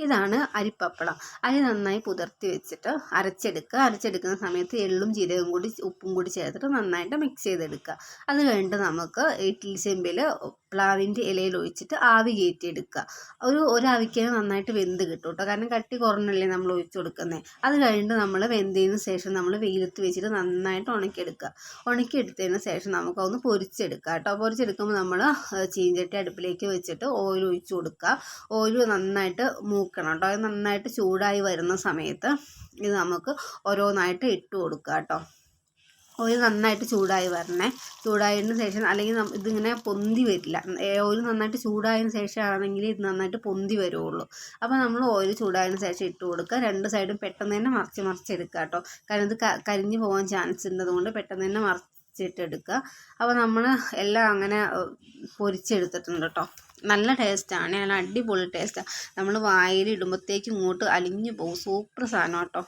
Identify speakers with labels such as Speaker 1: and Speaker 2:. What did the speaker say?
Speaker 1: ഇതാണ് അരിപ്പപ്പടം. അരി നന്നായി കുതിർത്തി വെച്ചിട്ട് അരച്ചെടുക്കുന്ന സമയത്ത് എള്ളും ജീരകവും കൂടി ഉപ്പും കൂടി ചേർത്തിട്ട് നന്നായിട്ട് മിക്സ് ചെയ്തെടുക്കുക. അത് കഴിഞ്ഞിട്ട് നമുക്ക് ഇഡ്ഡലി ചെമ്പിൽ പ്ലാവിൻ്റെ ഇലയിൽ ഒഴിച്ചിട്ട് ആവി കയറ്റിയെടുക്കുക. ഒരാവിക്ക് നന്നായിട്ട് വെന്ത് കിട്ടും കേട്ടോ, കാരണം കട്ടി കുറഞ്ഞല്ലേ നമ്മൾ ഒഴിച്ചു കൊടുക്കുന്നത്. അത് കഴിഞ്ഞിട്ട് നമ്മൾ വെന്തതിന് ശേഷം നമ്മൾ വെയിലത്ത് വെച്ചിട്ട് നന്നായിട്ട് ഉണക്കിയെടുത്തതിന് ശേഷം നമുക്കൊന്ന് പൊരിച്ചെടുക്കാം കേട്ടോ. പൊരിച്ചെടുക്കുമ്പോൾ നമ്മൾ ചീഞ്ചട്ടി അടുപ്പിലേക്ക് വെച്ചിട്ട് ഓയിൽ ഒഴിച്ചു കൊടുക്കുക. ഓയിൽ നന്നായിട്ട് മൂക്കണം കേട്ടോ. അത് നന്നായിട്ട് ചൂടായി വരുന്ന സമയത്ത് ഇത് നമുക്ക് ഓരോന്നായിട്ട് ഇട്ട് കൊടുക്കുക കേട്ടോ. ഓയിൽ നന്നായിട്ട് ചൂടായി വരണേ. ചൂടായതിന് ശേഷം, അല്ലെങ്കിൽ ഇതിങ്ങനെ പൊന്തി വരില്ല. ഓയിൽ നന്നായിട്ട് ചൂടായതിന് ശേഷമാണെങ്കിൽ ഇത് നന്നായിട്ട് പൊന്തി വരുള്ളൂ. അപ്പോൾ നമ്മൾ ഓയിൽ ചൂടായതിന് ശേഷം ഇട്ട് കൊടുക്കുക. രണ്ട് സൈഡും പെട്ടെന്ന് തന്നെ മറിച്ചെടുക്കുക കേട്ടോ, കാരണം ഇത് കരിഞ്ഞു പോകാൻ ചാൻസ് ഉള്ളതുകൊണ്ട് പെട്ടെന്ന് തന്നെ മറിച്ചിട്ടെടുക്കുക. അപ്പോൾ നമ്മൾ എല്ലാം അങ്ങനെ പൊരിച്ചെടുത്തിട്ടുണ്ട് കേട്ടോ. നല്ല ടേസ്റ്റാണ്, നല്ല അടിപൊളി ടേസ്റ്റാണ്. നമ്മൾ വായിൽ ഇടുമ്പോഴത്തേക്കും ഇങ്ങോട്ട് അലിഞ്ഞു പോകും. സൂപ്പർ സാധനം കേട്ടോ.